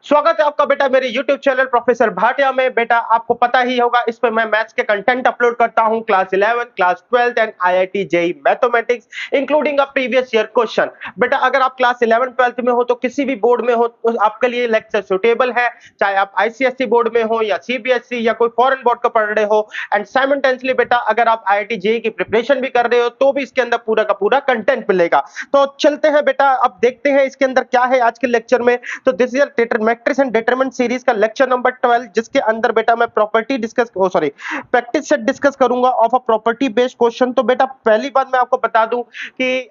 स्वागत है आपका बेटा मेरे YouTube चैनल प्रोफेसर भाटिया में। बेटा आपको पता ही होगा, इस पे मैं मैथ्स के कंटेंट अपलोड करता हूं, class 11, class 12 and IIT JEE mathematics including a previous year question. बेटा अगर आप क्लास 11 12th में हो तो किसी भी बोर्ड में हो तो आपके लिए लेक्चर सुटेबल है, चाहे आप ICSE बोर्ड में हो या CBSE या कोई फॉरेन बोर्ड का पढ़ रहे हो। एंड साइमल्टेनियसली बेटा अगर आप IIT जेईई की प्रिपरेशन भी कर रहे हो तो भी इसके अंदर पूरा का पूरा कंटेंट मिलेगा। तो चलते हैं बेटा, अब देखते हैं इसके अंदर क्या है आज के लेक्चर में। तो this is matrix and determinant series का लेक्चर नंबर 12, जिसके अंदर बेटा मैं property discuss practice set discuss करूंगा of a property based question. तो बेटा पहली बात मैं आपको बता दूं कि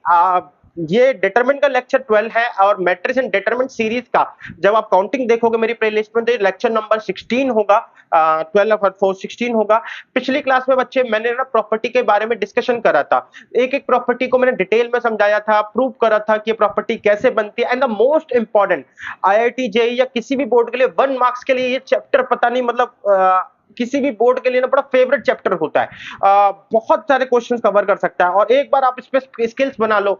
ये डिटरमिनेंट का लेक्चर 12 है और मैट्रिक्स एंड डिटरमिनेंट सीरीज का जब आप काउंटिंग देखोगे मेरी प्लेलिस्ट में तो लेक्चर नंबर 16 होगा। 12 और 4 16 होगा। पिछली क्लास में बच्चे मैंने ना प्रॉपर्टी के बारे में डिस्कशन करा था, एक एक प्रॉपर्टी को मैंने डिटेल में समझाया था, प्रूव करा था कि प्रॉपर्टी कैसे बनती है। And the most important, IIT JEE या किसी भी बोर्ड के लिए 1 मार्क्स के लिए ये चैप्टर पता नहीं मतलब किसी भी बोर्ड के लिए ना बड़ा फेवरेट चैप्टर होता है। बहुत सारे क्वेश्चंस कवर कर सकता है और एक बार आप इस पे स्किल्स बना लो,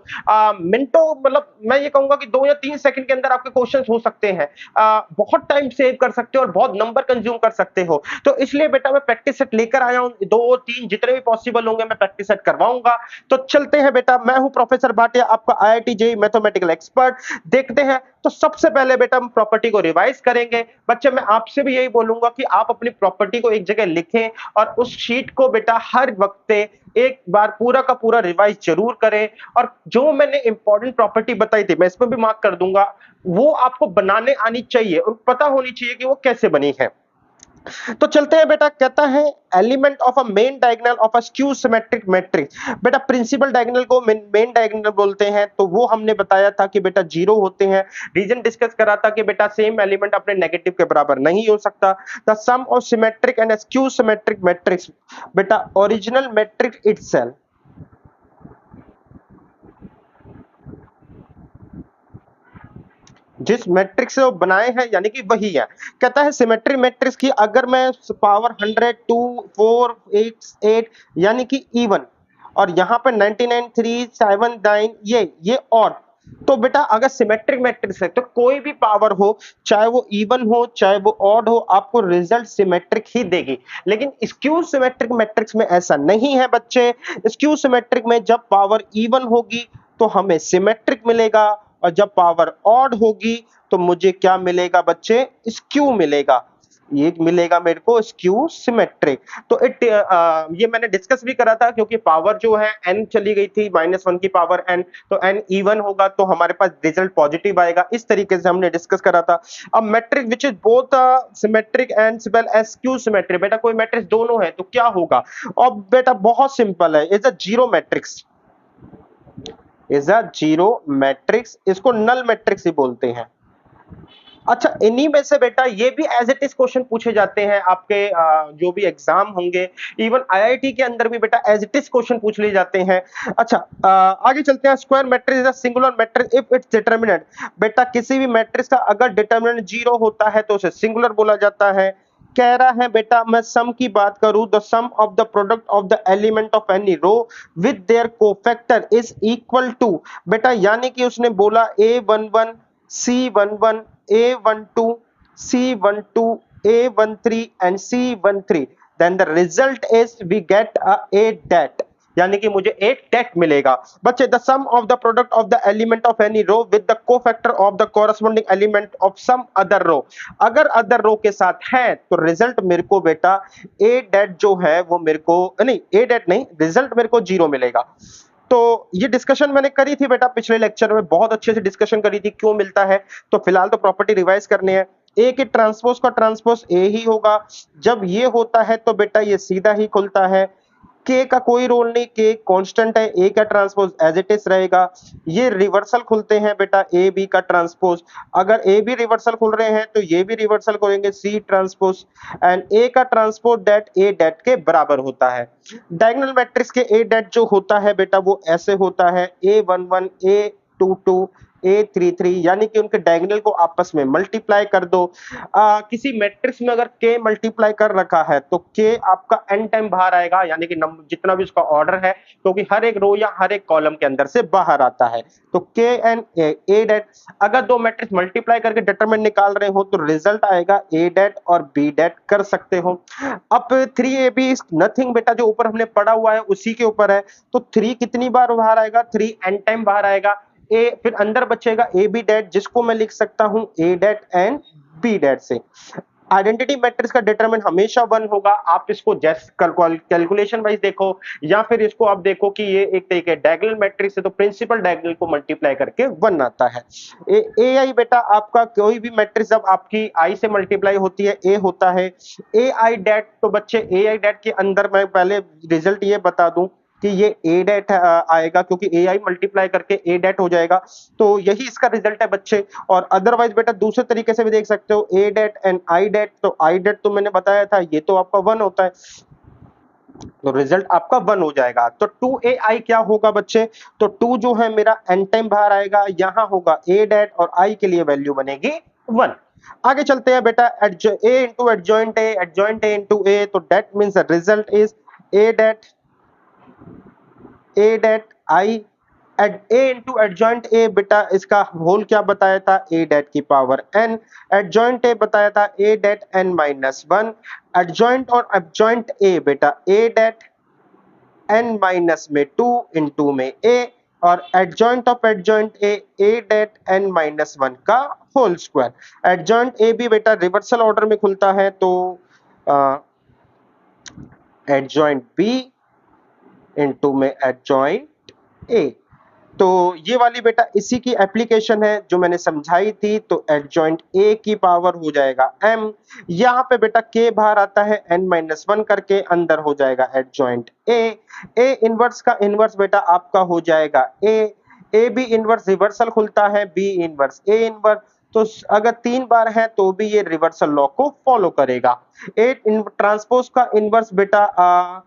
मिनटों मतलब मैं ये कहूंगा कि 2 या 3 सेकंड के अंदर आपके क्वेश्चंस हो सकते हैं। बहुत टाइम सेव कर सकते हो और बहुत नंबर कंज्यूम कर सकते हो। तो इसलिए बेटा मैं प्रैक्टिस सेट लेकर आया हूं, 2 3 जितने भी पॉसिबल होंगे मैं प्रैक्टिस सेट करवाऊंगा। तो चलते हैं बेटा, मैं हूं प्रोफेसर भाटिया, आपका IIT जेईई मैथमेटिकल एक्सपर्ट। देखते हैं। तो सबसे पहले बेटा हम प्रॉपर्टी को रिवाइज करेंगे। बच्चे मैं आपसे भी यही बोलूंगा कि आप अपनी प्रॉपर्टी को एक जगह लिखें और उस शीट को बेटा हर वक्त एक बार पूरा का पूरा रिवाइज जरूर करें। और जो मैंने इंपॉर्टेंट प्रॉपर्टी बताई थी मैं इसमें भी मार्क कर दूंगा, वो आपको बनाने आनी चाहिए और पता होनी चाहिए कि वो कैसे बनी है। तो चलते हैं बेटा, कहता है element of a main diagonal of a skew symmetric matrix. बेटा प्रिंसिपल डायगोनल को मेन डायगोनल बोलते हैं, तो वो हमने बताया था कि बेटा जीरो होते हैं। रीजन डिस्कस करा था कि बेटा सेम एलिमेंट अपने नेगेटिव के बराबर नहीं हो सकता। The sum of symmetric and skew symmetric matrix, बेटा ओरिजिनल मैट्रिक्स इटसेल्फ, जिस मैट्रिक्स से वो बनाए हैं यानी कि वही है। कहता है सिमेट्री मैट्रिक्स की अगर मैं पावर 100 2 4 8 यानी कि इवन और यहाँ पे 99 3 7 9 ये और, तो बेटा अगर सिमेट्रिक मैट्रिक्स है तो कोई भी पावर हो, चाहे वो इवन हो चाहे वो ऑड हो, आपको रिजल्ट सिमेट्रिक ही देगी। लेकिन स्क्यू सिमेट्रिक मैट्रिक्स में ऐसा नहीं है बच्चे। स्क्यू सिमेट्रिक में जब पावर इवन होगी तो हमें सिमेट्रिक मिलेगा और जब पावर ऑड होगी तो मुझे क्या मिलेगा बच्चे, स्क्यू मिलेगा। ये मिलेगा मेरे को स्क्यू सिमेट्रिक। तो ये मैंने डिस्कस भी करा था क्योंकि पावर जो है n चली गई थी -1 की पावर n, तो n इवन होगा तो हमारे पास रिजल्ट पॉजिटिव आएगा। इस तरीके से हमने डिस्कस करा था। अब matrix which is both symmetric and well as skew symmetric, बेटा कोई मैट्रिक्स दोनों है तो क्या होगा। अब बेटा बहुत सिंपल है, is a zero matrix, is a zero matrix, इसको नल मैट्रिक्स ही बोलते हैं। अच्छा इन्हीं में से बेटा ये भी एज इट इज क्वेश्चन पूछे जाते हैं आपके जो भी एग्जाम होंगे, इवन IIT के अंदर भी बेटा एज इट इज क्वेश्चन पूछ लिए जाते हैं। अच्छा आगे चलते हैं। Square matrix is a singular matrix if it's determinant, बेटा किसी भी मैट्रिक्स का अगर डिटरमिनेंट जीरो होता है तो उसे सिंगुलर बोला जाता है। कह रहा है बेटा मैं सम की बात करूं, the sum of the product of the element of any row with their cofactor is equal to, बेटा यानी कि उसने बोला A11 C11 A12 C12 A13 and C13, then the result is we get a det, यानी कि मुझे एक det मिलेगा। बच्चे the sum of the product of the element of any row with the cofactor of the corresponding element of some other row, अगर other रो के साथ है तो रिजल्ट मेरे को बेटा ए डेट जो है वो मेरे को नहीं, ए डेट नहीं, रिजल्ट मेरे को जीरो मिलेगा। तो ये डिस्कशन मैंने करी थी बेटा पिछले लेक्चर में, बहुत अच्छे से डिस्कशन करी थी क्यों मिलता है। तो फिलहाल तो प्रॉपर्टी रिवाइज करनी है। ए के ट्रांसपोज का ट्रांसपोज ए ही होगा। जब ये होता है तो बेटा ये सीधा ही खुलता है। के का कोई रोल नहीं, के कांस्टेंट है, ए का ट्रांसपोज एज इट इज रहेगा। ये रिवर्सल खुलते हैं बेटा ए बी का ट्रांसपोज, अगर ए बी रिवर्सल खुल रहे हैं तो ये भी रिवर्सल करेंगे सी ट्रांसपोज, एंड ए का ट्रांसपोज डेट ए डेट के बराबर होता है। डायगोनल मैट्रिक्स के ए डेट जो होता है बेटा वो ऐसे होता है A11 A22 A33 यानी कि उनके डायगोनल को आपस में मल्टीप्लाई कर दो। किसी मैट्रिक्स में अगर k मल्टीप्लाई कर रखा है तो k आपका n टाइम बाहर आएगा, यानी कि नंबर जितना भी उसका ऑर्डर है, क्योंकि हर एक रो या हर एक कॉलम के अंदर से बाहर आता है। तो k n a डेट, अगर दो मैट्रिक्स मल्टीप्लाई करके डिटरमिनेंट निकाल रहे हो तो रिजल्ट आएगा a डेट और b डेट कर सकते हो। अब 3ab इज नथिंग बेटा, जो ऊपर हमने पढ़ा हुआ है उसी के ऊपर है। तो 3 कितनी बार बाहर आएगा, 3 n टाइम बाहर आएगा। ए फिर अंदर बचेगा ए बी डेट, जिसको मैं लिख सकता हूं ए डेट एंड बी डेट से। आइडेंटिटी मैट्रिक्स का डिटरमिनेंट हमेशा 1 होगा। आप इसको जस्ट कैलकुलेशन वाइज देखो, या फिर इसको आप देखो कि ये एक तरीके डायगोनल मैट्रिक्स है तो प्रिंसिपल डायगोनल को मल्टीप्लाई करके 1 आता है। ए आई बेटा आपका कोई भी मैट्रिक्स जब आपकी आई से मल्टीप्लाई होती है ए होता है। ए आई डेट, तो बच्चे ए आई डेट के अंदर मैं पहले रिजल्ट ये बता दूं कि ये ए डेट आएगा, क्योंकि ए आई मल्टीप्लाई करके ए डेट हो जाएगा। तो यही इसका रिजल्ट है बच्चे। और अदरवाइज बेटा दूसरे तरीके से भी देख सकते हो, ए डेट एंड आई डेट। तो आई डेट तो मैंने बताया था, ये तो आपका 1 होता है, तो रिजल्ट आपका 1 हो जाएगा। तो 2ai क्या होगा बच्चे, तो 2 जो है मेरा n टाइम बाहर आएगा, यहां होगा a डेट और i के लिए वैल्यू बनेगी 1। आगे चलते हैं बेटा, a into adjoint a into a, तो det means result is a det i adj a into adjoint a बेटा, इसका होल क्या बताया था, a डेट की पावर n। एडजॉइंट a बताया था a det n minus 1। Adjoint और एडजॉइंट a बेटा a डेट n माइनस में 2 इंटू में a, और adjoint of adjoint a det n minus 1 का होल स्क्वायर। एडजॉइंट a भी बेटा रिवर्सल ऑर्डर में खुलता है, तो एडजॉइंट b इंटू में एडजॉइंट a। तो ये वाली बेटा इसी की एप्लीकेशन है जो मैंने समझाई थी। तो एडजॉइंट a की पावर हो जाएगा m, यहाँ पे बेटा k बाहर आता है n माइनस 1 करके, अंदर हो जाएगा एडजॉइंट a इनवर्स का इनवर्स बेटा आपका हो जाएगा a भी इनवर्स रिवर्सल खुलता है, b इनवर्स a इनवर्स। तो अगर 3 बार है तो भी ये रिवर्सल लॉ को फॉलो करेगा। ए ट्रांसपोज का इनवर्स बेटा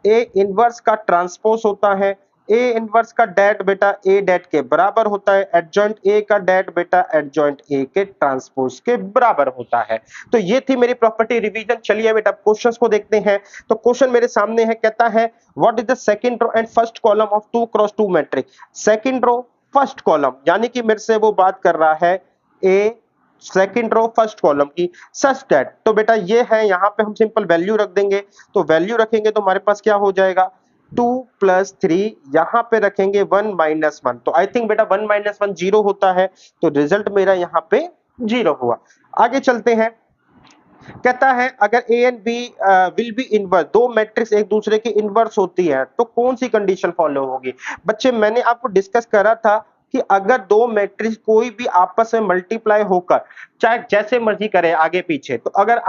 ए इनवर्स का ट्रांसपोज होता है, ए इनवर्स का डेट बेटा ए डेट के बराबर होता है, एडजॉइंट ए का डेट बेटा एडजॉइंट ए के ट्रांसपोज के बराबर होता है। तो ये थी मेरी प्रॉपर्टी रिवीजन। चलिए बेटा क्वेश्चंस को देखते हैं। तो क्वेश्चन मेरे सामने है, कहता है what is the second row and first column of 2 cross 2 matrix. Second row first column, यानी कि मेरे से वो बात कर रहा है A second row first column की, सच दैट। तो बेटा ये है, यहाँ पे हम सिंपल वैल्यू रख देंगे। तो वैल्यू रखेंगे तो हमारे पास क्या हो जाएगा, 2 प्लस 3, यहाँ पे रखेंगे 1 माइनस 1। तो आई थिंक बेटा 1 माइनस 1 जीरो होता है, तो रिजल्ट मेरा यहाँ पे जीरो हुआ। आगे चलते हैं, कहता है अगर A and B will be inverse, दो मैट्रिक्स एक दूसरे की इनवर्स होती है तो कौन सी कंडीशन फॉलो होगी। बच्चे मैंने आपको डिस्कस करा था कि अगर दो मैट्रिक्स कोई भी आपस में मल्टीप्लाई होकर, चाहे जैसे मर्जी करे आगे पीछे, तो अगर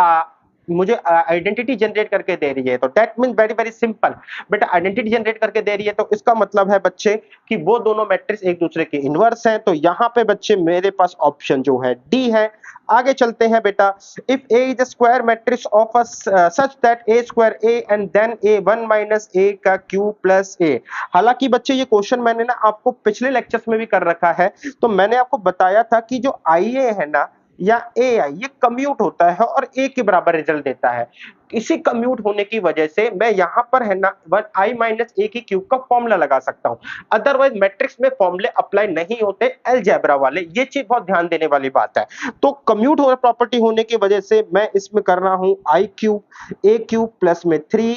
मुझे आइडेंटिटी जनरेट करके दे रही है तो that mean very very simple बेटा, आइडेंटिटी जनरेट करके दे रही है तो इसका मतलब है बच्चे कि वो दोनों मैट्रिक्स एक दूसरे के इनवर्स हैं। तो यहाँ पे बच्चे मेरे पास ऑप्शन जो है डी है। आगे चलते हैं बेटा, if A is a square matrix of a such that A square A and then A 1 minus A का Q plus A। हालांकि बच्चे ये क्वेश्चन मैंने ना आपको पिछले लेक्चर्स में भी कर रखा है। तो मैंने आपको बताया था कि जो IA है ना या AI, ये कम्यूट होता है और A के बराबर रिजल्ट देता है। इसी कम्यूट होने की वजह से मैं यहाँ पर है ना 1i माइनस ए की क्यूब का फॉर्मूला लगा सकता हूँ। अदरवाइज मैट्रिक्स में फॉर्मूले अप्लाई नहीं होते अलजेब्रा वाले, ये चीज बहुत ध्यान देने वाली बात है। तो कम्यूट हो प्रॉपर्टी होने की वजह से मैं इसमें कर रहा हूं आई क्यूब ए क्यूब प्लस में 3।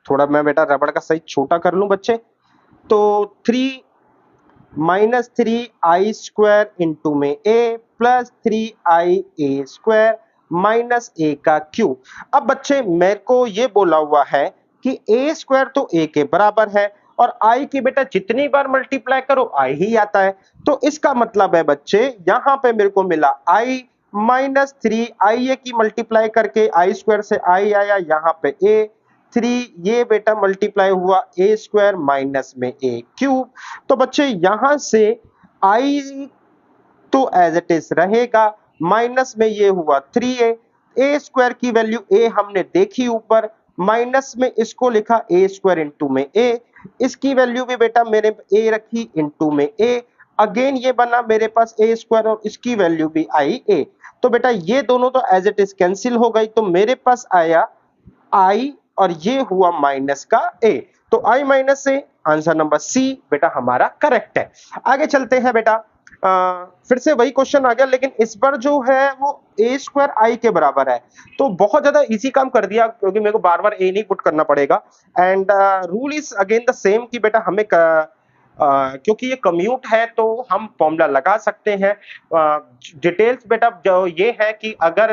थोड़ा मैं बेटा रबड़ का साइज छोटा कर लूं बच्चे, तो 3 माइनस 3i स्क्वायर इंटू में a plus 3i a square minus a का क्यूब। अब बच्चे मेरे को ये बोला हुआ है कि a स्क्वायर तो a के बराबर है और i की बेटा जितनी बार मल्टीप्लाई करो i ही आता है। तो इसका मतलब है बच्चे यहाँ पे मेरे को मिला i माइनस 3i की मल्टीप्लाई करके i स्क्वायर से i आया, यहाँ पे a 3, ये बेटा मल्टीप्लाई हुआ a स्क्वायर माइनस में a क्यूब। तो बच्चे यहां से i तो एज इट इज रहेगा, माइनस में ये हुआ 3a, a स्क्वायर की वैल्यू a हमने देखी ऊपर, माइनस में इसको लिखा ए स्क्वायर इंटू में ए, इसकी वैल्यू भी बेटा मेरे ए रखी इंटू में ए, अगेन ये बना मेरे पास ए स्क्वायर और इसकी वैल्यू भी आई ए। तो बेटा ये दोनों तो एज इट इज कैंसिल हो गई, तो मेरे पास आया आई और ये हुआ माइनस का ए। तो आई माइनस ए, आंसर नंबर सी बेटा हमारा करेक्ट है। आगे चलते हैं बेटा, फिर से वही क्वेश्चन आ गया, लेकिन इस बार जो है वो ए स्क्वायर आई के बराबर है। तो बहुत ज्यादा इजी काम कर दिया, क्योंकि मेरे को बार बार ए नहीं पुट करना पड़ेगा। And rule is again the same कि बेटा हमें क्योंकि ये कम्यूट है तो हम फॉर्मूला लगा सकते हैं। डिटेल्स बेटा जो ये है कि अगर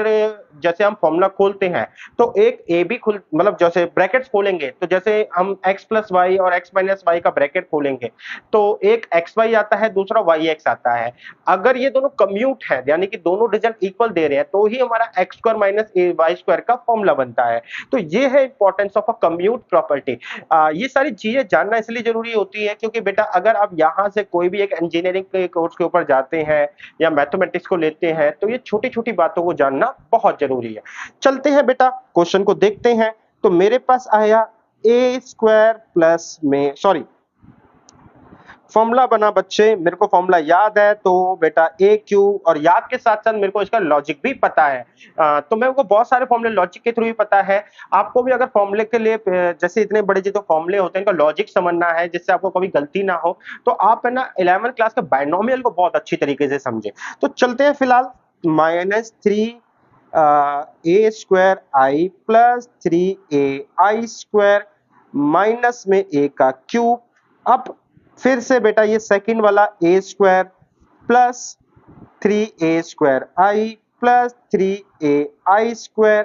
जैसे हम फॉर्मूला खोलते हैं तो एक ए बी खुल मतलब जैसे ब्रैकेट्स खोलेंगे, तो जैसे हम x प्लस वाई और x माइनस वाई का ब्रैकेट खोलेंगे तो एक एक्स वाई आता है, दूसरा वाई एक्स आता है। अगर ये दोनों कम्यूट है यानी कि दोनों रिजल्ट इक्वल दे रहे हैं तो ही हमारा x square minus y square का फॉर्मूला बनता है। तो ये है importance of a commute property. ये सारी चीजें जानना इसलिए जरूरी होती है क्योंकि बेटा अगर आप यहाँ से कोई भी एक इंजीनियरिंग के कोर्स के ऊपर जाते हैं या मैथमेटिक्स को लेते हैं तो ये छोटी छोटी बातों को जानना बहुत जरूरी है। चलते हैं बेटा क्वेश्चन को देखते हैं। तो मेरे पास आया ए स्क्वायर प्लस में सॉरी फॉर्मूला बना बच्चे, मेरे को फॉर्मूला याद है तो बेटा ए क्यू, और याद के साथ साथ मेरे को इसका लॉजिक भी पता है। तो मेरे को बहुत सारे फॉर्मूले लॉजिक के थ्रू ही पता है। आपको भी अगर फॉर्मूले के लिए जैसे इतने बड़े जो फॉर्मूले होते हैं इनका लॉजिक समझना है जिससे आपको कभी गलती ना हो, तो आप है ना 11th क्लास के बाइनोमियल को बहुत अच्छी तरीके से समझे। तो चलते हैं फिलहाल -3 ए स्क्वायर आई प्लस 3 आई स्क्वायर माइनस में ए का क्यूब। अब फिर से बेटा ये सेकंड वाला ए स्क्वायर प्लस 3 स्क्वायर आई प्लस 3 स्क्वायर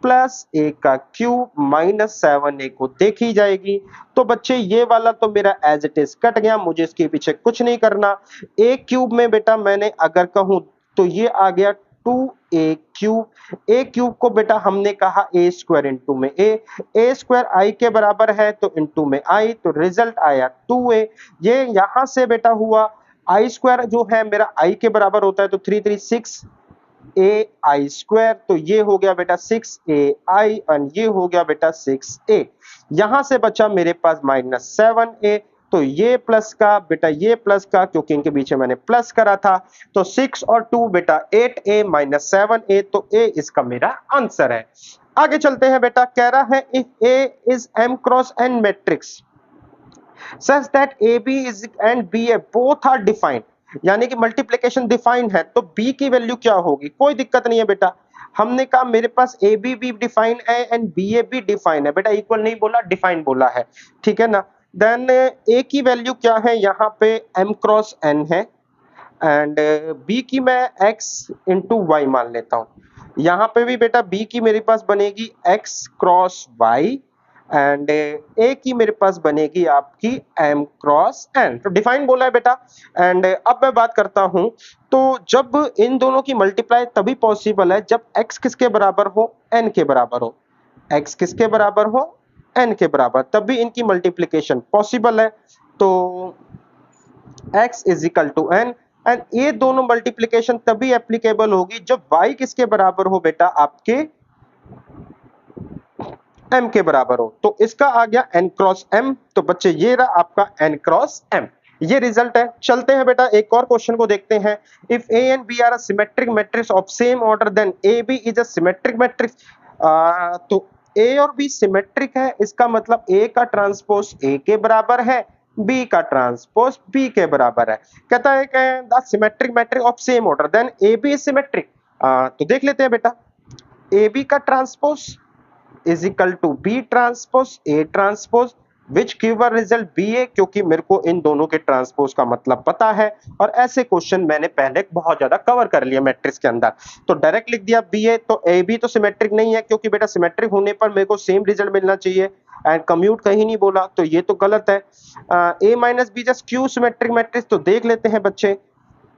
प्लस ए का क्यूब -7 को देखी जाएगी। तो बच्चे ये वाला तो मेरा एज इट इज कट गया, मुझे इसके पीछे कुछ नहीं करना। ए क्यूब में बेटा मैंने अगर कहूं तो ये आ गया 2a क्यूब। ए क्यूब को बेटा हमने कहा ए स्क्वायर इंटू में ए स्क्वायर आई के बराबर है तो इंटू में आई, तो रिजल्ट आया 2a। ये यहां से बेटा हुआ आई स्क्वायर जो है मेरा आई के बराबर होता है तो 3 3 6 ए आई स्क्वायर, तो ये हो गया बेटा 6a आई और ये हो गया बेटा 6a। यहां से बचा मेरे पास -7a, तो ये प्लस का बेटा ये प्लस का क्योंकि इनके बीच में मैंने प्लस करा था, तो 6 और 2 बेटा 8a -7a, तो a इसका मेरा आंसर है। आगे चलते हैं बेटा, कह रहा है if a is m cross n matrix such that AB is and BA both are defined, यानी कि मल्टीप्लिकेशन डिफाइंड है, तो B की वैल्यू क्या होगी? कोई दिक्कत नहीं है बेटा, हमने कहा मेरे पास AB भी डिफाइंड है एंड BA भी डिफाइंड है। बेटा इक्वल नहीं बोला, डिफाइंड बोला है, ठीक है ना। देन A की वैल्यू क्या है? यहाँ पे m क्रॉस n है एंड B की मैं x इंटू वाई मान लेता हूँ। यहाँ पे भी बेटा B की मेरे पास बनेगी x क्रॉस y एंड ए की मेरे पास बनेगी आपकी m क्रॉस n। तो डिफाइन बोला है बेटा। एंड अब मैं बात करता हूं, तो जब इन दोनों की मल्टीप्लाई तभी पॉसिबल है जब x किसके बराबर हो? n के बराबर हो। x किसके बराबर हो? n के बराबर, तभी इनकी मल्टीप्लिकेशन पॉसिबल है। तो x is equal to n and ये दोनों मल्टीप्लिकेशन तभी एप्लीकेबल होगी जब y किसके बराबर हो बेटा? आपके m के बराबर हो। तो इसका आ गया n क्रॉस m, तो बच्चे ये रहा आपका n क्रॉस m, ये रिजल्ट है। चलते हैं बेटा एक और क्वेश्चन को देखते हैं। If a and b are a symmetric matrix of same order then ab is a symmetric matrix. तो a और b सिमेट्रिक है, इसका मतलब a का ट्रांसपोज a के बराबर है, b का ट्रांसपोज b के बराबर है। कहता है कि the symmetric matrix of same order then ab is symmetric. तो देख लेते हैं बेटा, ab का transpose is equal to B transpose A transpose which give a result B A, क्योंकि मेरे को इन दोनों के ट्रांसपोज का मतलब पता है और ऐसे क्वेश्चन मैंने पहले बहुत ज्यादा कवर कर लिया मैट्रिक्स के अंदर, तो डायरेक्ट लिख दिया बी ए। तो ए बी तो सिमेट्रिक नहीं है क्योंकि बेटा सिमेट्रिक होने पर मेरे को सेम रिजल्ट मिलना चाहिए एंड कम्यूट कहीं नहीं बोला, तो ये तो गलत है। A minus B just skew symmetric matrix, तो देख लेते हैं बच्चे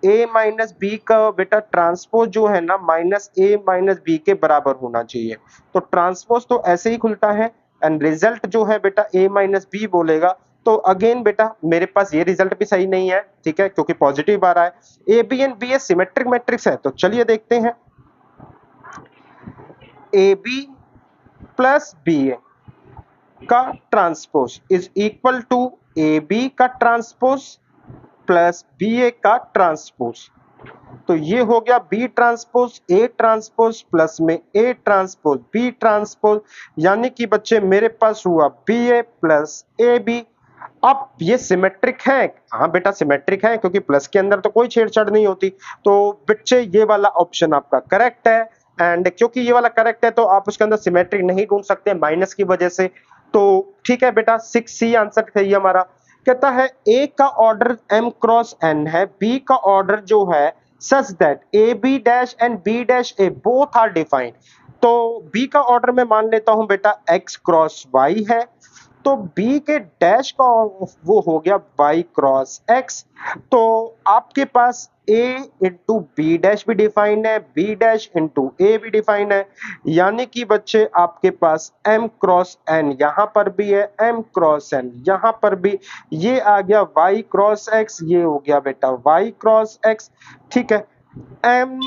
a माइनस बी का बेटा ट्रांसपोज जो है ना -a माइनस बी के बराबर होना चाहिए, तो ट्रांसपोज तो ऐसे ही खुलता है एंड रिजल्ट जो है बेटा a माइनस बी बोलेगा। तो अगेन बेटा मेरे पास ये रिजल्ट भी सही नहीं है, ठीक है, क्योंकि पॉजिटिव आ रहा है। A B and B A symmetric matrix है, तो चलिए देखते हैं। A B plus B A का transpose is equal to A B का ट्रांसपोज प्लस बी ए का ट्रांसपोज। तो ये हो गया B transpose A transpose plus में ए ट्रांसपोज बी ट्रांसपोज, यानी कि बच्चे मेरे पास हुआ B A plus A B. अब ये सिमेट्रिक है? हाँ बेटा सिमेट्रिक है, क्योंकि प्लस के अंदर तो कोई छेड़छाड़ नहीं होती। तो बच्चे ये वाला ऑप्शन आपका करेक्ट है, एंड क्योंकि ये वाला करेक्ट है तो आप उसके अंदर सिमेट्रिक नहीं ढूंढ सकते माइनस की वजह से। तो ठीक है बेटा 6C आंसर सही हमारा। कहता है ए का ऑर्डर m क्रॉस n है, बी का ऑर्डर जो है such that A B dash and B dash A both are defined. तो बी का ऑर्डर मैं मान लेता हूं बेटा x क्रॉस y है, तो बी के डैश का वो हो गया y क्रॉस x। तो आपके पास a इंटू बी डैश भी डिफाइंड है, b डैश इंटू ए भी डिफाइंड है, यानी कि बच्चे आपके पास m क्रॉस n यहाँ पर भी है, m क्रॉस n यहाँ पर भी, ये आ गया y क्रॉस x, ये हो गया बेटा y क्रॉस x। ठीक है, m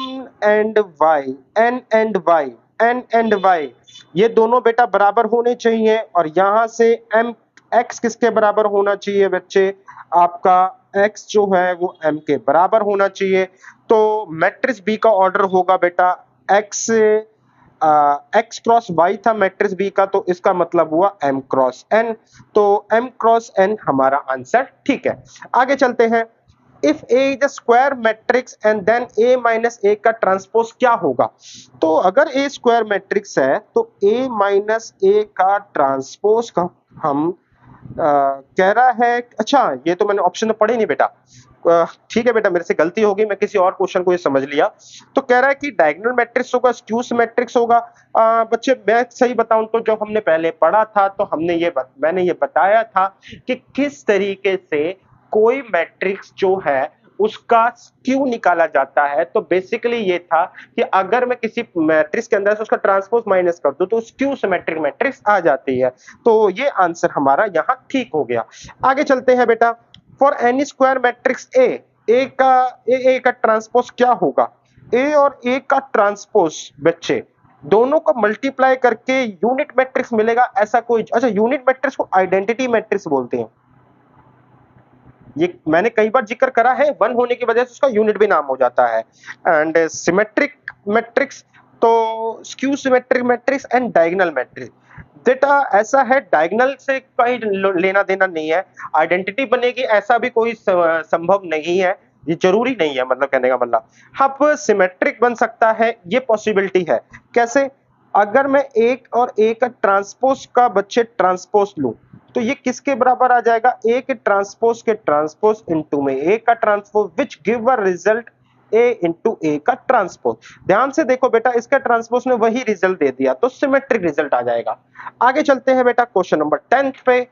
and y, n and y, n and y ये दोनों बेटा बराबर होने चाहिए, और यहां से m x किसके बराबर होना चाहिए बच्चे? आपका x जो है वो m के बराबर होना चाहिए। तो मैट्रिक्स b का ऑर्डर होगा बेटा x x क्रॉस y था मैट्रिक्स b का, तो इसका मतलब हुआ m क्रॉस n। तो m क्रॉस n हमारा आंसर ठीक है। आगे चलते हैं। If A is a square matrix and then A minus A का ट्रांसपोज क्या होगा? तो अगर A स्क्वायर मैट्रिक्स है तो A माइनस A का ट्रांसपोज का हम कह रहा है, अच्छा ये तो मैंने ऑप्शन में पढ़े नहीं बेटा, ठीक है बेटा मेरे से गलती होगी, मैं किसी और क्वेश्चन को ये समझ लिया। तो कह रहा है कि डायगोनल मैट्रिक्स होगा, स्क्यू मैट्रिक्स होगा। बच्चे मैं सही बताऊं तो जब हमने पहले पढ़ा था तो मैंने ये बताया था कि किस तरीके से कोई मैट्रिक्स जो है उसका स्क्यू निकाला जाता है। तो बेसिकली ये था कि अगर मैं किसी मैट्रिक्स के अंदर से उसका ट्रांसपोज माइनस कर दूं तो स्क्यू सिमेट्रिक मैट्रिक्स आ जाती है। तो ये आंसर हमारा यहाँ ठीक हो गया। आगे चलते हैं बेटा। For N E square matrix A का ट्रांसपोज क्या होगा? ए और ए का ट्रांसपोज बच्चे दोनों को मल्टीप्लाई करके यूनिट मैट्रिक्स मिलेगा, ऐसा कोई, अच्छा यूनिट मैट्रिक्स को आइडेंटिटी मैट्रिक्स बोलते हैं। ये मैंने कई बार जिक्र करा है, वन होने की वजह से उसका यूनिट भी नाम हो जाता है। एंड सिमेट्रिक मैट्रिक्स, तो skew symmetric matrix and diagonal matrix. बेटा ऐसा है डायगोनल से कहीं लेना देना नहीं है, आइडेंटिटी बनेगी ऐसा भी कोई संभव नहीं है, ये जरूरी नहीं है, मतलब कहने का मतलब। अब सिमेट्रिक बन सकता है, ये पॉसिबिलिटी है। कैसे? अगर मैं एक और ए का ट्रांसपोज का बच्चे ट्रांसपोज लूं तो ये किसके बराबर आ जाएगा? ए के ट्रांसपोज इनटू में ए का transpose which give a result A into A का ट्रांसपोज। ध्यान से देखो बेटा, इसका ट्रांसपोज ने वही रिजल्ट दे दिया, तो सिमेट्रिक रिजल्ट आ जाएगा। आगे चलते हैं बेटा क्वेश्चन नंबर 10 पे।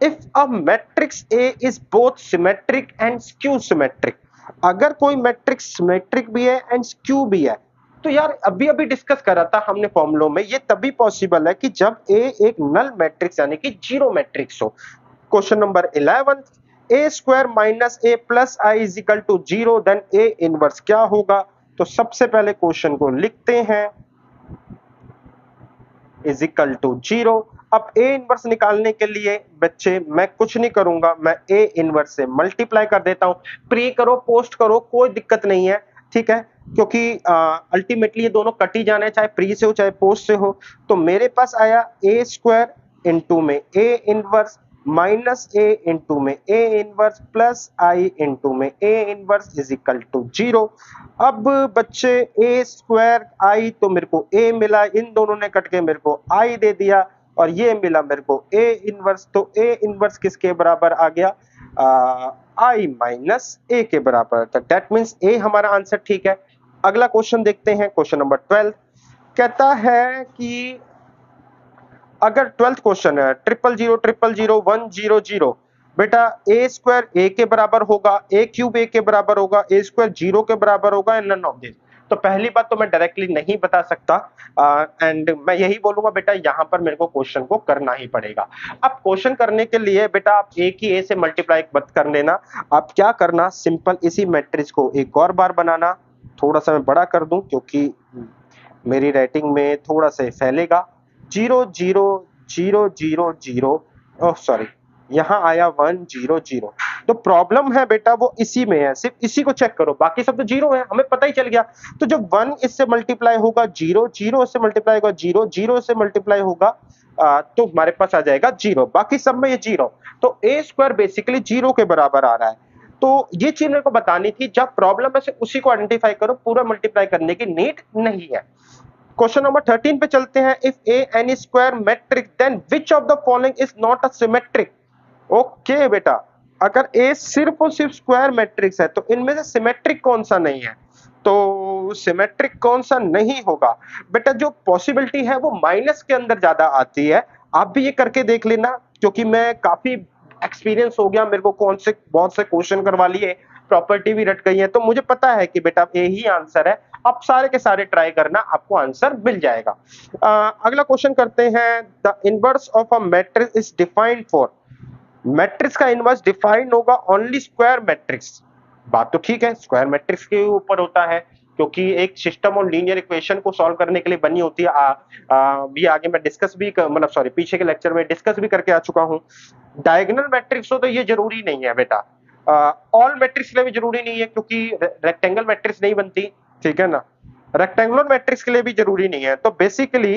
If a matrix A is both symmetric and skew symmetric, अगर कोई मैट्रिक्स सिमेट्रिक भी है एंड स्क्यू भी है, तो यार अभी अभी डिस्कस करा था हमने फॉर्मूलों में, ये तभी पॉसिबल है कि जब ए एक नल मैट्रिक्स यानी कि जीरो मैट्रिक्स हो। Question number 11, A square minus A plus I is equal to zero, then A inverse क्या होगा? तो सबसे पहले क्वेश्चन को लिखते हैं, इज इक्वल टू जीरो। अब ए इनवर्स निकालने के लिए बच्चे मैं कुछ नहीं करूंगा, मैं ए इनवर्स से मल्टीप्लाई कर देता हूं। प्री करो पोस्ट करो कोई दिक्कत नहीं है, ठीक है, क्योंकि अल्टीमेटली ये दोनों कट ही जाना है, चाहे प्री से हो चाहे पोस्ट से हो। तो मेरे पास आया ए स्क्वायर इंटू में A inverse minus A into में A inverse plus I into में A inverse is equal to zero. अब बच्चे ए स्क्वायर आई तो मेरे को ए मिला, इन दोनों ने कट के मेरे को आई दे दिया, और ये मिला मेरे को ए इनवर्स। तो ए इनवर्स किसके बराबर आ गया? आई माइनस ए के बराबर। तो दैट मीन्स ए हमारा आंसर ठीक है। अगला क्वेश्चन देखते हैं, क्वेश्चन नंबर 12 कहता है कि अगर 12th क्वेश्चन है 0000100, बेटा ए स्क्वायर ए के बराबर होगा, ए क्यूब ए के बराबर होगा, ए स्क्वायर जीरो के बराबर होगा, एंड नन ऑफ दिस। तो पहली बात तो मैं डायरेक्टली नहीं बता सकता, एंड मैं यही बोलूंगा बेटा यहाँ पर मेरे को क्वेश्चन को करना ही पड़ेगा। अब क्वेश्चन करने के लिए बेटा आप एक ही ए से मल्टीप्लाई मत कर लेना, आप क्या करना, सिंपल इसी मैट्रिक्स को एक और बार बनाना। थोड़ा सा मैं बड़ा कर दूं क्योंकि मेरी राइटिंग में थोड़ा सा फैलेगा, 0 0 0 0 0, ओह सॉरी, यहाँ आया 1 0 0। तो प्रॉब्लम है बेटा वो इसी में है, सिर्फ इसी को चेक करो, बाकी सब तो जीरो है, हमें पता ही चल गया। तो जब 1 इससे मल्टीप्लाई होगा 0, 0 से मल्टीप्लाई होगा 0, 0 से मल्टीप्लाई होगा तो हमारे पास आ जाएगा 0, बाकी सब में ये 0। तो ए स्क्वायर बेसिकली 0 के बराबर आ रहा है। तो ये चीज मेरे को बतानी थी, जब प्रॉब्लम है सिर्फ उसी को आइडेंटिफाई करो, पूरा मल्टीप्लाई करने की नीड नहीं है। क्वेश्चन नंबर 13 पे चलते हैं। If A an square matrix then which of the following is not a symmetric. Okay बेटा, अगर ए सिर्फ और सिर्फ स्क्वायर मैट्रिक्स है तो इनमें से सिमेट्रिक कौन सा नहीं है? तो सिमेट्रिक कौन सा नहीं होगा बेटा? जो पॉसिबिलिटी है वो माइनस के अंदर ज्यादा आती है। आप भी ये करके देख लेना, क्योंकि मैं काफी एक्सपीरियंस हो गया मेरे को, कौन से बहुत से क्वेश्चन करवा लिए, प्रॉपर्टी भी रट गई है, तो मुझे पता है कि बेटा ए ही आंसर है। आप सारे के सारे ट्राई करना, आपको आंसर मिल जाएगा। अगला क्वेश्चन करते हैं। The inverse of a matrix is defined for. Matrix का इनवर्स डिफाइंड होगा ओनली स्क्वायर मैट्रिक्स। बात तो ठीक है, स्क्वायर मैट्रिक्स के ऊपर होता है, क्योंकि एक सिस्टम और लीनियर इक्वेशन को सॉल्व करने के लिए बनी होती है। भी आगे मैं डिस्कस भी मतलब सॉरी पीछे के लेक्चर में डिस्कस भी करके आ चुका हूँ। डायगोनल मैट्रिक्स हो तो ये जरूरी नहीं है बेटा। ऑल मैट्रिक्स के लिए भी जरूरी नहीं है, क्योंकि रेक्टेंगल मैट्रिक्स नहीं बनती, ठीक है ना। रेक्टेंगुलर मैट्रिक्स के लिए भी जरूरी नहीं है। तो बेसिकली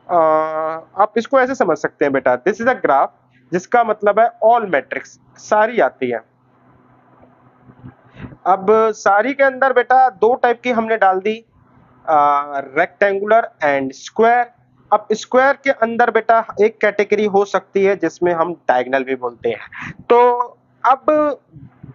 आप इसको ऐसे समझ सकते हैं बेटा, दिस इज अ ग्राफ जिसका मतलब है ऑल मैट्रिक्स सारी आती है। अब सारी के अंदर बेटा दो टाइप की हमने डाल दी, रेक्टेंगुलर एंड स्क्वायर। अब स्क्वायर के अंदर बेटा एक कैटेगरी हो सकती है जिसमें हम डायगोनल भी बोलते हैं। तो अब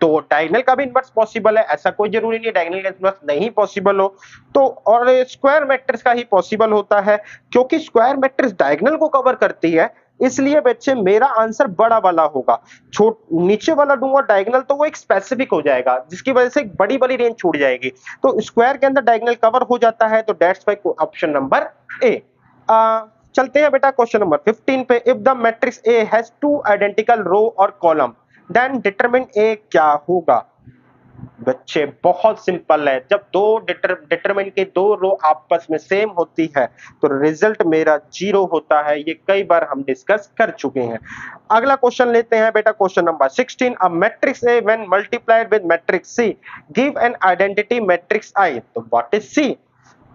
तो डायगोनल का भी इन्वर्स पॉसिबल है, ऐसा कोई जरूरी नहीं है डायगोनल का इन्वर्स नहीं पॉसिबल हो। तो और स्क्वायर मैट्रिक्स का ही पॉसिबल होता है, क्योंकि स्क्वायर मैट्रिक्स डायगोनल को कवर करती है। इसलिए बच्चे मेरा आंसर बड़ा वाला होगा। छोट नीचे वाला दूंगा डायगोनल तो वो एक स्पेसिफिक हो जाएगा, जिसकी वजह से एक बड़ी बड़ी रेंज छूट जाएगी। तो स्क्वायर के अंदर डायगोनल कवर हो जाता है, तो that's why option number A. चलते हैं बेटा क्वेश्चन नंबर 15 पे। If the matrix A has two identical row और कॉलम देन डिटरमिन ए क्या होगा? बच्चे बहुत सिंपल है, जब दो डिटरमिन के दो रो आपस में सेम होती है तो रिजल्ट मेरा 0 होता है। ये कई बार हम डिस्कस कर चुके हैं। अगला क्वेश्चन लेते हैं बेटा, question number 16। A matrix A when multiplied with matrix C give an identity matrix I. तो व्हाट इज सी?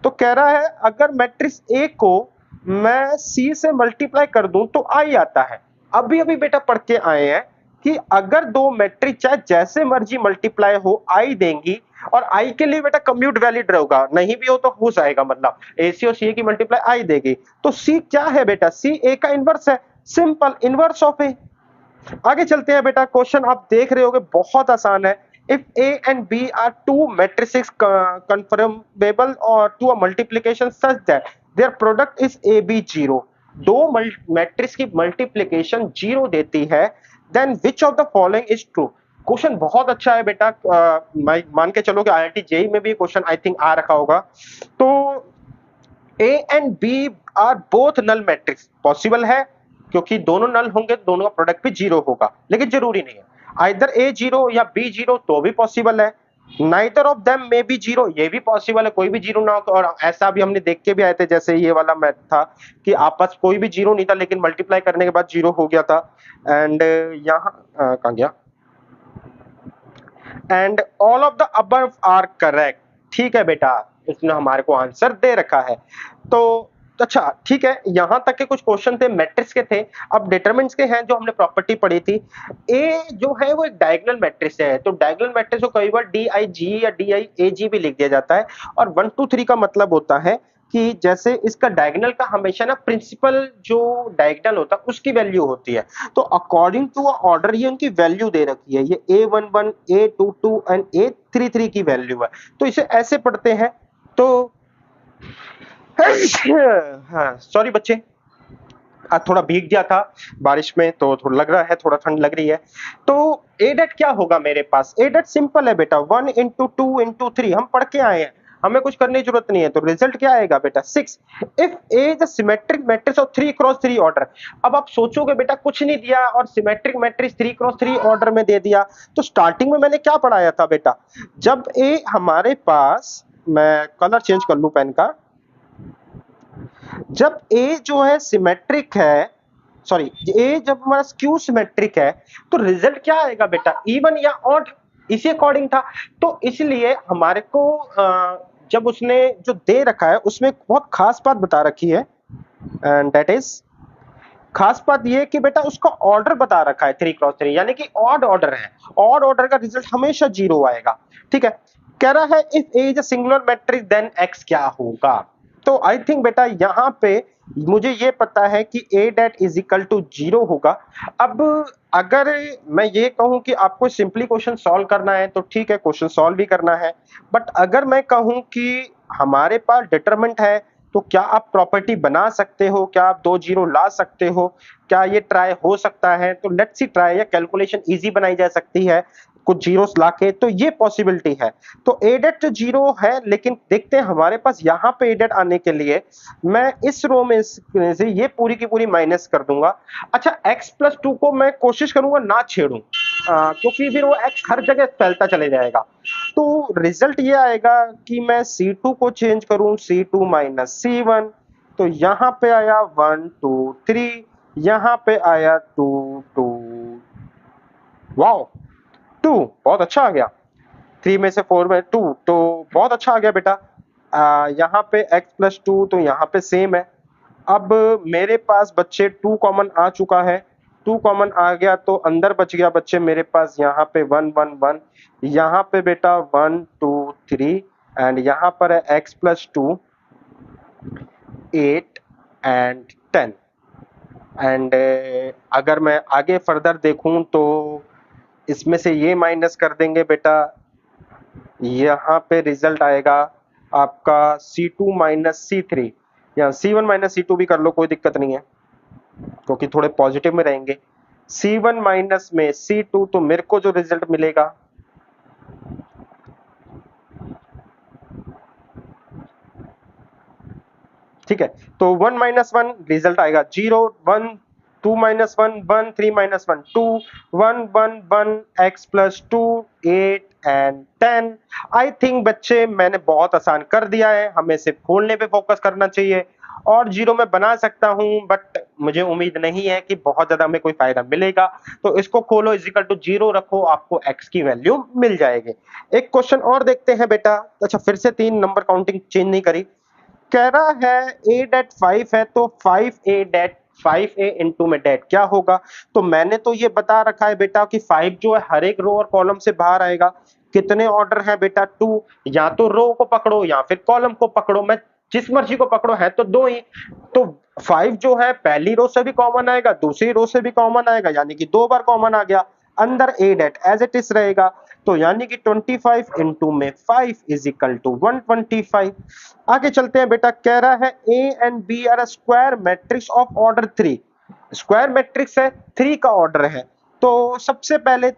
तो कह रहा है अगर मैट्रिक्स ए को मैं सी से मल्टीप्लाई कर दूं तो आई आता है। अभी अभी बेटा पढ़ के आए हैं कि अगर दो मैट्रिक्स चाहे जैसे मर्जी मल्टीप्लाई हो आई देंगी, और आई के लिए बेटा कम्यूट वैलिड रहेगा, नहीं भी हो तो हो जाएगा, मतलब ए सी और सी की मल्टीप्लाई आई देगी। तो सी क्या है बेटा? सी ए का इनवर्स है, सिंपल इनवर्स ऑफ ए। आगे चलते हैं बेटा, क्वेश्चन आप देख रहे होगे बहुत आसान है। If A and B are two matrices conformable or to a multiplication such that their product is AB 0, दो मैट्रिक्स की मल्टीप्लिकेशन 0 देती है, then which of the following is true? Question बहुत अच्छा है बेटा। मान के चलो कि IIT JEE में भी क्वेश्चन आई थिंक आ रखा होगा। तो A and B are both null matrix possible है, क्योंकि दोनों नल होंगे तो दोनों का प्रोडक्ट भी 0 होगा, लेकिन जरूरी नहीं है। आइदर ए 0 या बी 0 तो भी पॉसिबल है। Neither of them may be 0, ये भी पॉसिबल है, कोई भी 0 ना हो। और ऐसा भी हमने देख के भी आए थे, जैसे ये वाला मैथ था कि आपस कोई भी 0 नहीं था, लेकिन मल्टीप्लाई करने के बाद 0 हो गया था। एंड यहाँ कहाँ गया? And all of the above are correct. ठीक है बेटा, इसने हमारे को आंसर दे रखा है। तो अच्छा ठीक है, यहां तक के कुछ क्वेश्चन थे मैट्रिक्स के थे। अब डिटरमिनेंट्स के हैं जो हमने प्रॉपर्टी पढ़ी थी। ए जो है वो एक डायगोनल मैट्रिक्स है, तो डायगोनल मैट्रिक्स को कई बार DIG या DIAG भी लिख दिया जाता है। और 1 2 3 का मतलब होता है कि जैसे इसका डायगोनल का हमेशा ना प्रिंसिपल जो डायगोनल होता है उसकी वैल्यू होती है। तो अकॉर्डिंग टू ऑर्डर ये उनकी वैल्यू दे रखी है, ये A11 A22 एंड A33 की वैल्यू है। तो इसे ऐसे पढ़ते हैं। तो हाँ सॉरी बच्चे, आज थोड़ा भीग गया था बारिश में, तो थोड़ा लग रहा है, थोड़ा ठंड लग रही है। तो ए डेट क्या होगा मेरे पास? ए डेट सिंपल है बेटा, 1 इंटू 2 इंटू 3 हम पढ़ के आए हैं, हमें कुछ करने की जरूरत नहीं है। तो रिजल्ट क्या आएगा बेटा? 6। If A is a symmetric matrix of 3 cross 3 order. अब आप सोचोगे बेटा कुछ नहीं दिया और सिमेट्रिक मैट्रिक्स 3 क्रॉस 3 ऑर्डर में दे दिया, तो स्टार्टिंग में मैंने क्या पढ़ाया था बेटा? जब ए हमारे पास, मैं कलर चेंज कर लूं पेन का, जब ए जो है सिमेट्रिक है, सॉरी ए जब हमारा स्क्यू सिमेट्रिक है तो रिजल्ट क्या आएगा बेटा, इवन या ऑड, इसी अकॉर्डिंग था। तो इसलिए हमारे को जब उसने जो दे रखा है उसमें एक बहुत खास बात बता रखी है, एंड दैट इज, खास बात ये कि बेटा उसका ऑर्डर बता रखा है 3 क्रॉस 3, यानी कि ऑड ऑर्डर है, ऑड ऑर्डर का रिजल्ट हमेशा 0 आएगा। ठीक है, कह रहा है if A is a singular matrix then x क्या होगा। तो आई थिंक बेटा यहाँ पे मुझे ये पता है कि ए डेट इज इक्वल टू 0 होगा। अब अगर मैं ये कहूं कि आपको सिंपली क्वेश्चन सॉल्व करना है तो ठीक है, क्वेश्चन सॉल्व भी करना है, बट अगर मैं कहूं कि हमारे पास डिटरमिनेंट है तो क्या आप प्रॉपर्टी बना सकते हो, क्या आप 2 जीरो ला सकते हो, क्या ये ट्राई हो सकता है? तो लेट्स सी ट्राई, या कैलकुलेशन इजी बनाई जा सकती है कुछ जीरोस लाके, तो ये पॉसिबिलिटी है। तो ए डेट तो 0 है, लेकिन देखते हैं हमारे पास यहाँ पे ए डेट आने के लिए मैं इस रो में से ये पूरी की पूरी माइनस कर दूंगा। अच्छा, x+2 को मैं कोशिश करूंगा ना छेड़ूं, क्योंकि फिर वो x हर जगह फैलता चले जाएगा। तो रिजल्ट ये आएगा कि मैं C2 को चेंज करूं C2 माइनस C1, तो यहाँ पे आया 1 2 3, यहाँ पे आया 2 2, वाओ 2 बहुत अच्छा आ गया, 3 में से 4 में 2, तो बहुत अच्छा आ गया बेटा। यहाँ पे x+2 तो यहाँ पे सेम है। अब मेरे पास बच्चे 2 कॉमन आ चुका है, 2 कॉमन आ गया तो अंदर बच गया बच्चे मेरे पास यहाँ पे 1 1 1, यहाँ पे बेटा 1 2 3, एंड यहाँ पर है x+2 8 एंड 10। एंड अगर मैं आगे फर्दर देखूं तो इसमें से ये माइनस कर देंगे बेटा, यहाँ पे रिजल्ट आएगा आपका C2 माइनस C3, या C1 माइनस C2 भी कर लो, कोई दिक्कत नहीं है क्योंकि थोड़े पॉजिटिव में रहेंगे। C1 माइनस में C2, तो मेरे को जो रिजल्ट मिलेगा, ठीक है, तो 1 माइनस 1 रिजल्ट आएगा 0 1, 2 minus 1 1, 3 minus 1 2, 1 1 1, x+2 8 and 10। I think बच्चे मैंने बहुत आसान कर दिया है, हमें सिर्फ खोलने पे फोकस करना चाहिए। और जीरो में बना सकता हूं, बट मुझे उम्मीद नहीं है कि बहुत ज्यादा हमें कोई फायदा मिलेगा। तो इसको खोलो, इजिकल टू 0 रखो, आपको x की वैल्यू मिल जाएगी। एक क्वेश्चन और देखते हैं बेटा। अच्छा, फिर से 3 नंबर काउंटिंग चेंज नहीं करी। कह रहा है ए डेट 5 है तो 5a डेट 5a इंटू में डेट क्या होगा। तो मैंने तो ये बता रखा है बेटा कि 5 जो है हर एक रो और कॉलम से बाहर आएगा। कितने ऑर्डर है बेटा 2, या तो रो को पकड़ो या फिर कॉलम को पकड़ो, मैं जिस मर्जी को पकड़ो, है तो 2 ही। तो 5 जो है पहली रो से भी कॉमन आएगा, दूसरी रो से भी कॉमन आएगा, यानी कि 2 बार कॉमन आ गया। अंदर ए डेट एज इट इज रहेगा, तो यानी कि 25 इंटू में 5 इज इक्वल टू 125। आगे चलते हैं बेटा। कह रहा है A and B are a square matrix of order 3। Square matrix है, 3 का ऑर्डर है, तो सबसे पहले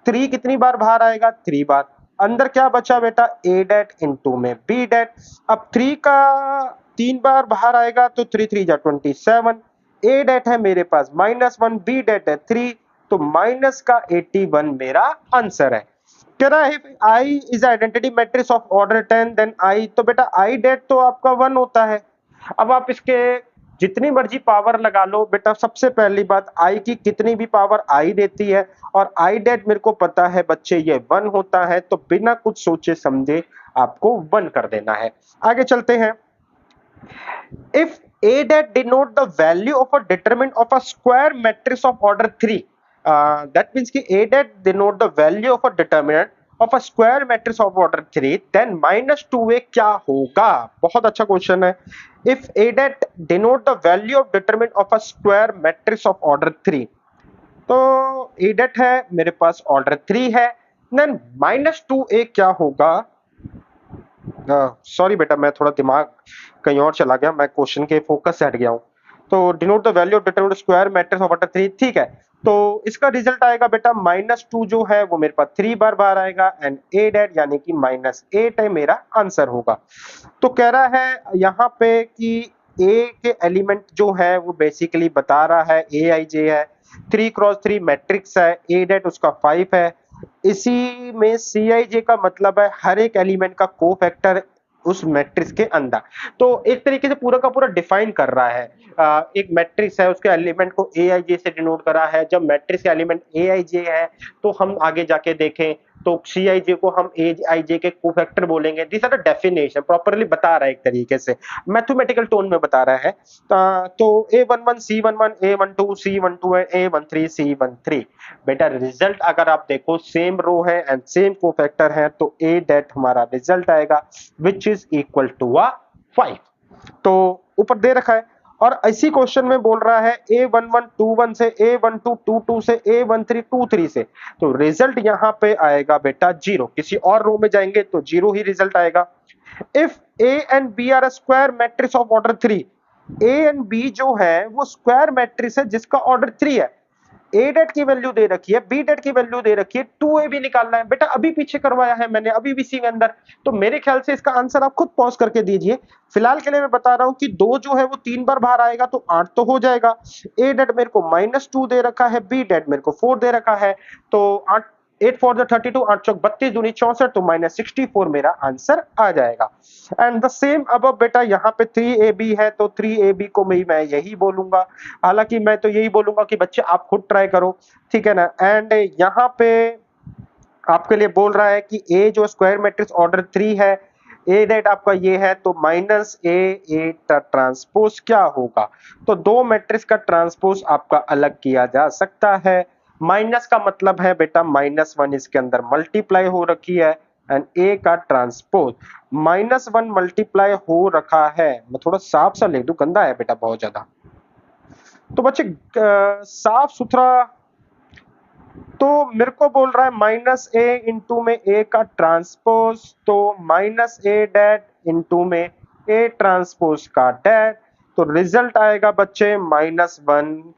3 कितनी बार बाहर आएगा, 3 बार। अंदर क्या बचा बेटा, ए डेट इंटू में बी डेट। अब 3 का 3 बार बाहर आएगा तो 3 3 जा 27। ए डेट है मेरे पास -1, बी डेट है 3, तो माइनस का 81 मेरा आंसर है। कह रहा है I is identity matrix of order 10 then I, तो बेटा आई डेट तो आपका 1 होता है। अब आप इसके जितनी मर्जी पावर लगा लो बेटा, सबसे पहली बात आई की कितनी भी पावर आई देती है, और आई डेट मेरे को पता है बच्चे ये 1 होता है, तो बिना कुछ सोचे समझे आपको 1 कर देना है। आगे चलते हैं। If A that denote the value of a determinant of a square matrix of order 3, that means कि A that denote the value of a determinant of a square matrix of order 3, then -2A क्या होगा? बहुत अच्छा question है। If A that denote the value of determinant of a square matrix of order 3, तो A that है मेरे पास order 3 है, then -2A क्या होगा? सॉरी बेटा, मैं थोड़ा दिमाग कहीं और चला गया, मैं क्वेश्चन के फोकस से हट गया हूँ। तो denote the value of determinant square matrix of order 3, ठीक है। तो इसका रिजल्ट आएगा बेटा -2 जो है वो मेरे पास 3 बार बाहर आएगा, एंड ए डेट यानी कि -8 है मेरा आंसर होगा। तो कह रहा है यहाँ पे कि ए के एलिमेंट जो है वो बेसिकली बता रहा है ए आई जे है, 3 × 3 मैट्रिक्स है, ए डेट उसका 5 है। इसी में सी आई जे का मतलब है हर एक एलिमेंट का को फैक्टर उस मैट्रिक्स के अंदर। तो एक तरीके से पूरा का पूरा डिफाइन कर रहा है। एक मैट्रिक्स है, उसके एलिमेंट को ए आई जे से डिनोट करा है। जब मैट्रिक्स के एलिमेंट ए आई जे है तो हम आगे जाके देखें तो सी आई जे को हम ए आई जे के कोफैक्टर बोलेंगे। This are the definition, properly बता रहा है, एक तरीके से मैथमेटिकल टोन में बता रहा है। तो A11 C11 A12 C12 A13 C13। बेटा रिजल्ट अगर आप देखो सेम रो है एंड सेम कोफैक्टर है तो ए डेट हमारा रिजल्ट आएगा विच इज इक्वल टू 5। तो ऊपर दे रखा है और इसी क्वेश्चन में बोल रहा है A1121 से A1222 से A1323 से, तो रिजल्ट यहां पे आएगा बेटा 0। किसी और रो में जाएंगे तो 0 ही रिजल्ट आएगा। If A and B are square matrix of order 3, A and B जो है वो स्क्वायर मैट्रिक्स है जिसका ऑर्डर 3 है। ए डेट की वैल्यू दे रखी है, बी डेट की वैल्यू दे रखी है, 2a भी निकालना है। बेटा अभी पीछे करवाया है मैंने, अभी भी सी के अंदर, तो मेरे ख्याल से इसका आंसर आप खुद पॉज करके दीजिए। फिलहाल के लिए मैं बता रहा हूं कि 2 जो है वो 3 बार बाहर आएगा तो 8 तो हो जाएगा। ए डेट मेरे को -2 दे रखा है, बी डेट मेरे को 4 दे रखा है, तो 8 8 4 32, 8 चौक 32 दूनी 64, तो -64 मेरा आंसर आ जाएगा। एंड द सेम अब बेटा यहाँ पे 3ab है तो 3ab को मैं यही बोलूंगा। हालांकि मैं तो यही बोलूंगा कि बच्चे आप खुद ट्राई करो, ठीक है ना। एंड यहाँ पे आपके लिए बोल रहा है कि ए जो स्क्वायर मैट्रिक्स ऑर्डर 3 है, ए डेट आपका ये है तो -a ट्रांसपोज क्या होगा, तो दो मैट्रिक्स का ट्रांसपोज आपका अलग किया जा सकता है। माइनस का मतलब है बेटा -1 इसके अंदर मल्टीप्लाई हो रखी है एंड ए का ट्रांसपोज -1 मल्टीप्लाई हो रखा है। मैं थोड़ा साफ सा लिख दूं, गंदा है बेटा बहुत ज्यादा। तो बच्चे साफ सुथरा, तो मेरे को बोल रहा है -a इंटू में a का ट्रांसपोज, तो -a डेट इंटू में a ट्रांसपोज का डेट, तो रिजल्ट आएगा बच्चे -1।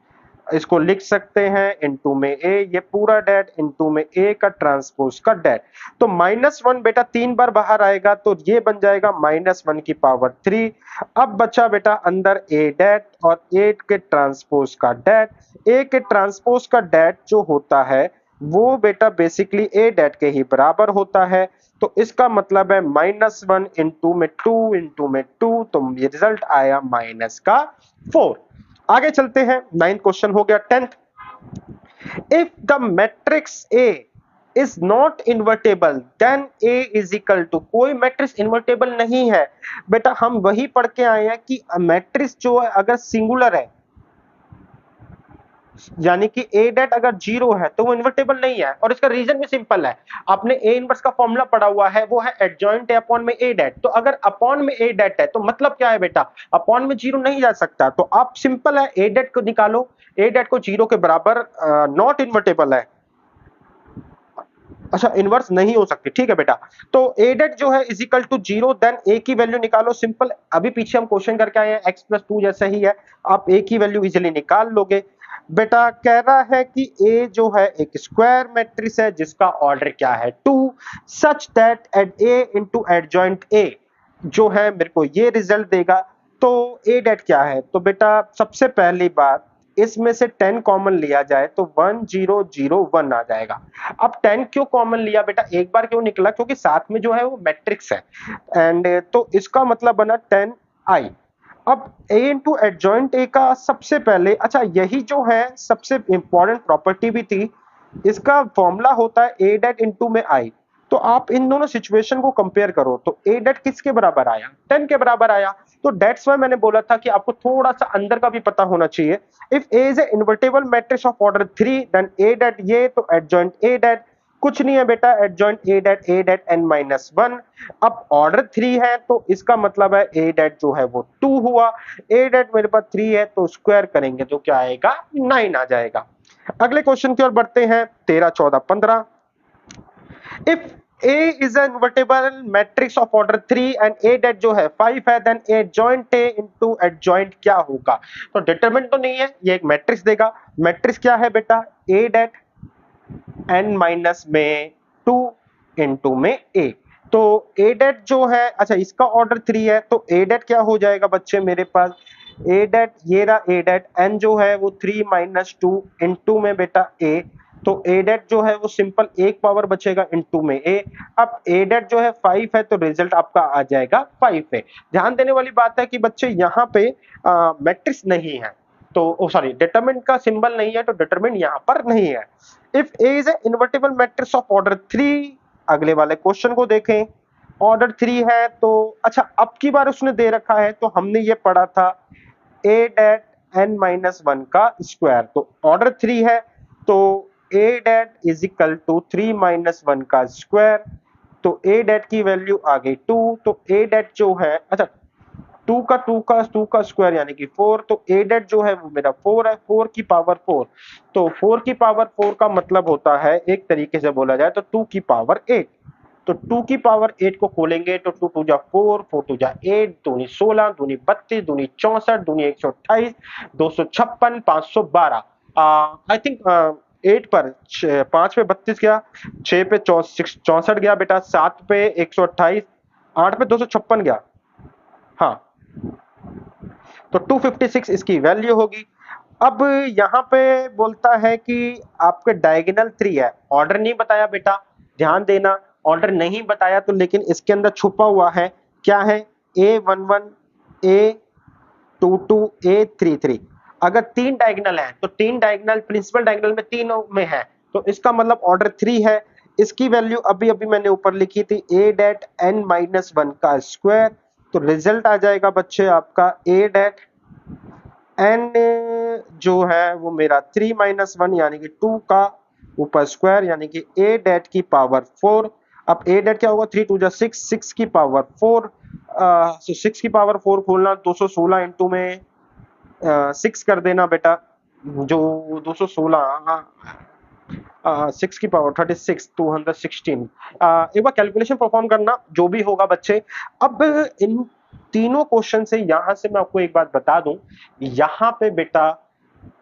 इसको लिख सकते हैं इंटू में a, ये पूरा डेट इंटू में a का ट्रांसपोज का डेट। तो -1 बेटा 3 बार बाहर आएगा तो ये बन जाएगा -1 की पावर 3। अब बचा बेटा अंदर a डेट और 8 के ट्रांसपोज का डेट। a के ट्रांसपोज का डेट जो होता है वो बेटा बेसिकली a डेट के ही बराबर होता है। तो इसका मतलब है -1 इंटू में 2 इंटू में 2, तो ये रिजल्ट आया -4। आगे चलते हैं, 9th क्वेश्चन हो गया। 10th, if the matrix A is not invertible then A is equal to, कोई मैट्रिक्स इन्वर्टेबल नहीं है। बेटा हम वही पढ़ के आए हैं कि मैट्रिक्स जो है अगर सिंगुलर है, यानी कि A डेट अगर 0 है तो वो इन्वर्टेबल नहीं है, और इसका रीजन भी सिंपल है। आपने A इनवर्स का फॉर्मूला पढ़ा हुआ है, वो है एडजॉइंट ए अपॉन में A डेट। तो अगर अपॉन में A डेट है तो मतलब क्या है बेटा, अपॉन में 0 नहीं जा सकता। तो आप सिंपल है A डेट को निकालो, A डेट को 0 के बराबर, नॉट इन्वर्टेबल है, अच्छा इनवर्स नहीं हो सकती, ठीक है बेटा। तो a डेट जो है is equal to 0, then a की वैल्यू निकालो, सिंपल। अभी पीछे हम क्वेश्चन करके आए हैं, x+2 जैसा ही है, आप a की वैल्यू इजीली निकाल लोगे। बेटा कह रहा है कि a जो है एक स्क्वायर मैट्रिक्स है जिसका ऑर्डर क्या है 2, such that at a into adjoint a जो है मेरे को ये रिजल्ट देगा। तो a डेट क्या है, तो बेटा सबसे पहली बात इसमें से 10 कॉमन लिया जाए तो 1001 आ जाएगा। अब 10 क्यों कॉमन लिया बेटा, एक बार क्यों निकला, क्योंकि साथ में जो है वो मैट्रिक्स है, एंड तो इसका मतलब बना 10i। अब a इंटू एडजॉइंट a का सबसे पहले, अच्छा यही जो है सबसे इंपॉर्टेंट प्रॉपर्टी भी थी, इसका फॉर्मूला होता है a डेट इंटू में i। तो आप इन दोनों सिचुएशन को कंपेयर करो तो a डेट किसके बराबर आया, 10 के बराबर आया। तो डेट्स वाई मैंने बोला था कि आपको थोड़ा सा अंदर का भी पता होना चाहिए। If a is a invertible matrix of order 3 then a det ये, तो एडजॉइंट a डेट कुछ नहीं है बेटा, एडजॉइंट a डेट n-1। अब ऑर्डर 3 है तो इसका मतलब है a डेट जो है वो 2 हुआ, a डेट मेरे पास 3 है तो स्क्वायर करेंगे तो क्या आएगा, 9 आ जाएगा। अगले क्वेश्चन की ओर बढ़ते हैं, 13 14 15। If A is an invertible matrix of order 3 and A det जो है 5 है, then adjoint A into adjoint क्या होगा। तो डिटरमिनेंट तो नहीं है, ये एक मैट्रिक्स देगा। मैट्रिक्स क्या है बेटा, A डेट n माइनस में 2 इंटू में A। तो A डेट जो है, अच्छा इसका ऑर्डर 3 है तो A डेट क्या हो जाएगा बच्चे मेरे पास, A डेट ये रहा A डेट, n जो है वो 3 - 2 इंटू में बेटा A। तो ए डेट जो है वो सिंपल एक पावर बचेगा इनटू में ए। अब ए डेट जो है 5 है तो रिजल्ट आपका आ जाएगा 5 है। ध्यान देने वाली बात है कि बच्चे यहाँ पे मैट्रिक्स नहीं है, तो सॉरी डिटरमिनेंट का सिंबल नहीं है, तो डिटरमिनेंट यहाँ पर नहीं है। If A is a invertible matrix of order 3, अगले वाले क्वेश्चन को देखें। ऑर्डर 3 है तो अच्छा, अब की बार उसने दे रखा है तो हमने ये पढ़ा था ए डेट n माइनस 1 का स्क्वायर, तो ऑर्डर 3 है तो A det is equal to 3 minus 1 का स्क्वायर, तो ए डेट की वैल्यू आ गई 2, तो ए डेट जो है अच्छा 2 का स्क्वायर यानी कि 4, तो ए डेट जो है वो मेरा 4 है, 4 की पावर 4, तो 4 की पावर 4 का मतलब होता है एक तरीके से बोला जाए तो 2 की पावर 8, तो 2 की पावर 8 को खोलेंगे तो 2 टू जा 4, 4 टू जा 8, दूनी 16, दूनी 32, दूनी 64, दूनी 128, 256, 512। आई थिंक 8 पर 5 पे 32 गया, 6 पे 64 गया बेटा, 7 पे 128, 8 पे 256 गया, हाँ, तो 256 इसकी वैल्यू होगी। अब यहाँ पे बोलता है कि आपके डायगोनल 3 है, ऑर्डर नहीं बताया बेटा, ध्यान देना, ऑर्डर नहीं बताया तो लेकिन इसके अंदर छुपा हुआ है क्या है, A11, A22, A33। अगर 3 डायगोनल है तो 3 डायगोनल प्रिंसिपल डायगोनल में तीनों में है, तो इसका मतलब ऑर्डर 3 है। इसकी वैल्यू अभी अभी मैंने ऊपर लिखी थी ए डेट n माइनस 1 का स्क्वायर, तो रिजल्ट आ जाएगा बच्चे आपका ए डेट n जो है वो मेरा 3 माइनस 1 यानी कि 2 का ऊपर स्क्वायर यानी कि ए डेट की पावर 4। अब ए डेट क्या होगा, 3 टू जा 6, 6 की पावर 4, 6 की पावर 4 खोलना 216 इंटू में 6 कर देना बेटा, जो 216 6 की पावर 36, 216। एक बार कैलकुलेशन परफॉर्म करना जो भी होगा बच्चे। अब इन तीनों क्वेश्चन से यहां से मैं आपको एक बात बता दूं, यहाँ पे बेटा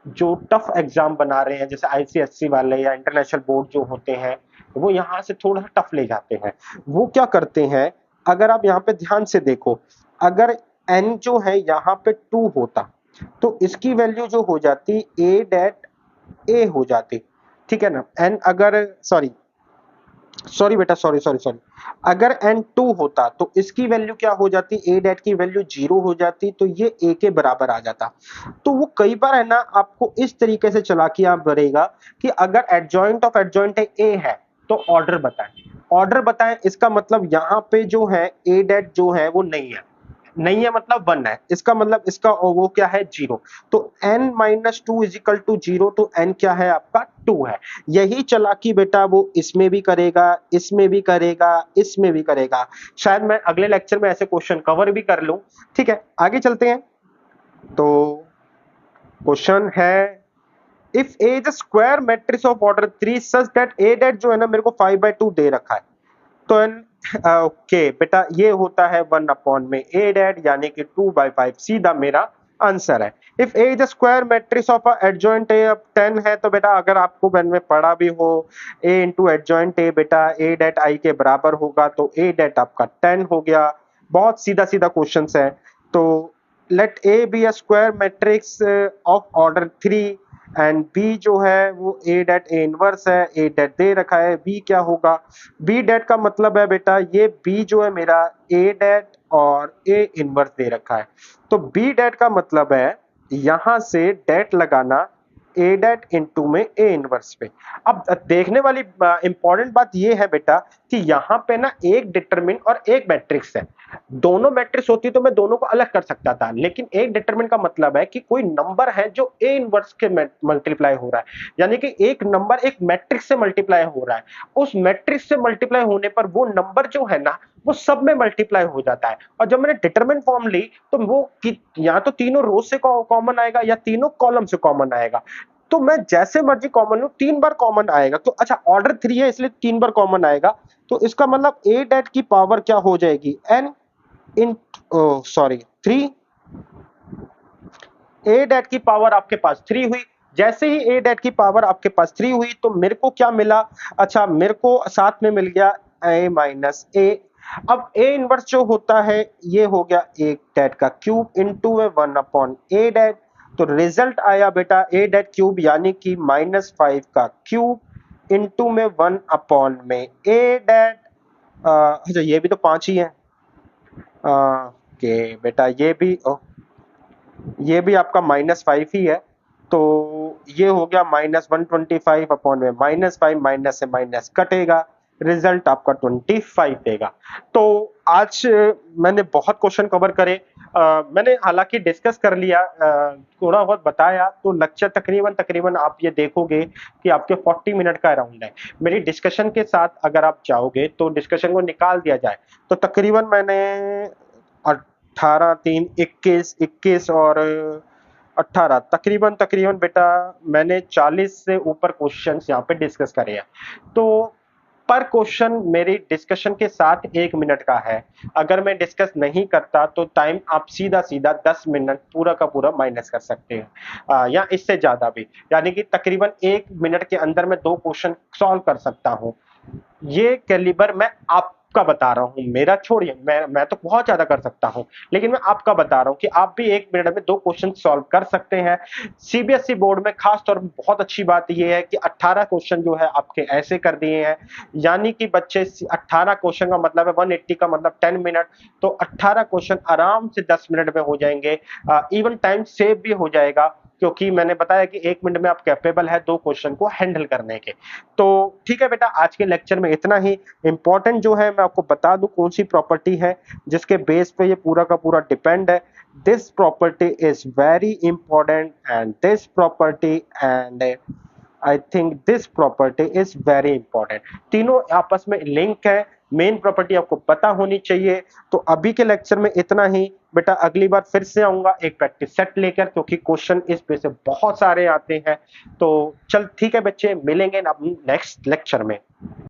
जो टफ एग्जाम बना रहे हैं जैसे आईसीएससी वाले या इंटरनेशनल बोर्ड जो होते हैं, वो यहाँ से थोड़ा सा टफ ले जाते हैं। वो क्या करते हैं, अगर आप यहाँ पे ध्यान से देखो, अगर n जो है यहाँ पे 2 होता तो इसकी वैल्यू जो हो जाती a डेट a हो जाती, ठीक है ना। n अगर सॉरी सॉरी बेटा सॉरी सॉरी सॉरी अगर n 2 होता तो इसकी वैल्यू क्या हो जाती, a डेट की वैल्यू 0 हो जाती, तो ये a के बराबर आ जाता। तो वो कई बार है ना आपको इस तरीके से चालाकियां बनेगा कि अगर एडजॉइंट ऑफ एडजॉइंट a है तो ऑर्डर बताएं, ऑर्डर बताएं, इसका मतलब यहाँ पे जो है a डेट जो है वो नहीं है, नहीं है मतलब 1 है, इसका मतलब इसका वो क्या है 0, तो n minus 2 is equal to 0, तो n क्या है आपका 2 है। यही चालाकी बेटा वो इसमें भी करेगा, इसमें भी करेगा, इसमें भी करेगा। शायद मैं अगले लेक्चर में ऐसे क्वेश्चन कवर भी कर लूं। ठीक है, आगे चलते हैं। तो क्वेश्चन है if A is a square matrix of order 3 such that A det जो है ना मेरे को 5/2 दे रखा है, तो ओके बेटा ये होता है 1 अपॉन में ए डेट यानी कि 2/5 सीधा मेरा आंसर है। If A is a square matrix of adjoint A, अब 10 है तो बेटा अगर आपको मैन में पढ़ा भी हो ए इंटू एडजॉइंट ए, बेटा ए डेट आई के बराबर होगा, तो ए डेट आपका 10 हो गया। बहुत सीधा सीधा क्वेश्चन है। तो let A B a square matrix of order 3 and B जो है वो ए डेट ए इनवर्स है, ए डेट दे रखा है, बी क्या होगा, बी डेट का मतलब है बेटा ये बी जो है मेरा ए डेट और ए इनवर्स दे रखा है, तो बी डेट का मतलब है यहां से डेट लगाना ए डेट इनटू में ए इनवर्स पे। अब देखने वाली इंपॉर्टेंट बात ये है बेटा कि यहाँ पे ना एक डिटरमिन और एक मैट्रिक्स है, दोनों मैट्रिक्स होती तो मैं दोनों को अलग कर सकता था, लेकिन एक डिटरमिन का मतलब है कि कोई नंबर है जो ए इनवर्स के मल्टीप्लाई हो रहा है, यानी कि एक नंबर एक मैट्रिक्स से मल्टीप्लाई हो रहा है, उस मैट्रिक्स से मल्टीप्लाई होने पर वो नंबर जो है ना वो सब में मल्टीप्लाई हो जाता है। और जब मैंने डिटरमिन फॉर्म ली तो वो या तो तीनों रो से कॉमन आएगा या तीनों कॉलम से कॉमन आएगा, तो मैं जैसे मर्जी कॉमन लूं 3 बार कॉमन आएगा, तो अच्छा ऑर्डर 3 है इसलिए 3 बार कॉमन आएगा, तो इसका मतलब ए डेट की पावर क्या हो जाएगी n इन सॉरी 3, ए डेट की पावर आपके पास 3 हुई। जैसे ही ए डेट की पावर आपके पास 3 हुई तो मेरे को क्या मिला, अच्छा मेरे को साथ में मिल गया a माइनस ए। अब ए इनवर्स जो होता है ये हो गया एक डेट का क्यूब इंटू 1 अपॉन ए डेट, तो रिजल्ट आया बेटा ए डेट क्यूब यानी कि -5 का क्यूब इनटू में 1 अपॉन में ए डैट, अच्छा ये भी तो 5 ही है, ओके बेटा ये भी आपका -5 ही है, तो ये हो गया -125 अपॉन में -5, माइनस से माइनस कटेगा, रिजल्ट आपका 25 देगा। तो आज मैंने बहुत क्वेश्चन कवर करे, मैंने हालांकि डिस्कस कर लिया, थोड़ा बहुत बताया, तो लेक्चर तकरीबन तकरीबन आप ये देखोगे कि आपके 40 मिनट का अराउंड है। मेरी डिस्कशन के साथ अगर आप चाहोगे तो डिस्कशन को निकाल दिया जाए तो तकरीबन मैंने 18 3 21 21 और 18 तकरीबन तकरीबन बेटा मैंने 40 से ऊपर क्वेश्चंस यहाँ पे डिस्कस करे हैं। तो पर क्वेश्चन मेरी डिस्कशन के साथ 1 मिनट का है। अगर मैं डिस्कस नहीं करता तो टाइम आप सीधा सीधा 10 मिनट पूरा का पूरा माइनस कर सकते हैं, या इससे ज्यादा भी, यानी कि तकरीबन 1 मिनट के अंदर मैं 2 क्वेश्चन सॉल्व कर सकता हूँ। ये कैलिबर मैं आपका बता रहा हूँ, मेरा छोड़िए, मैं तो बहुत ज्यादा कर सकता हूँ, लेकिन मैं आपका बता रहा हूँ कि आप भी 1 मिनट में 2 क्वेश्चन सॉल्व कर सकते हैं। सीबीएसई बोर्ड में खास तौर पर बहुत अच्छी बात यह है कि 18 क्वेश्चन जो है आपके ऐसे कर दिए हैं, यानी कि बच्चे 18 क्वेश्चन का मतलब है 180 का मतलब 10 मिनट, तो 18 क्वेश्चन आराम से 10 मिनट में हो जाएंगे, इवन टाइम सेव भी हो जाएगा, क्योंकि मैंने बताया कि 1 मिनट में आप कैपेबल है 2 क्वेश्चन को हैंडल करने के। तो ठीक है बेटा, आज के लेक्चर में इतना ही। इंपॉर्टेंट जो है मैं आपको बता दूं कौन सी प्रॉपर्टी है जिसके बेस पे ये पूरा का पूरा डिपेंड है। This property is very important and this property and I think this property is very important. तीनों आपस में लिंक है, मेन प्रॉपर्टी आपको पता होनी चाहिए। तो अभी के लेक्चर में इतना ही बेटा, अगली बार फिर से आऊंगा एक प्रैक्टिस सेट लेकर, क्योंकि क्वेश्चन इस पे से बहुत सारे आते हैं। तो चल ठीक है बच्चे, मिलेंगे नेक्स्ट लेक्चर में।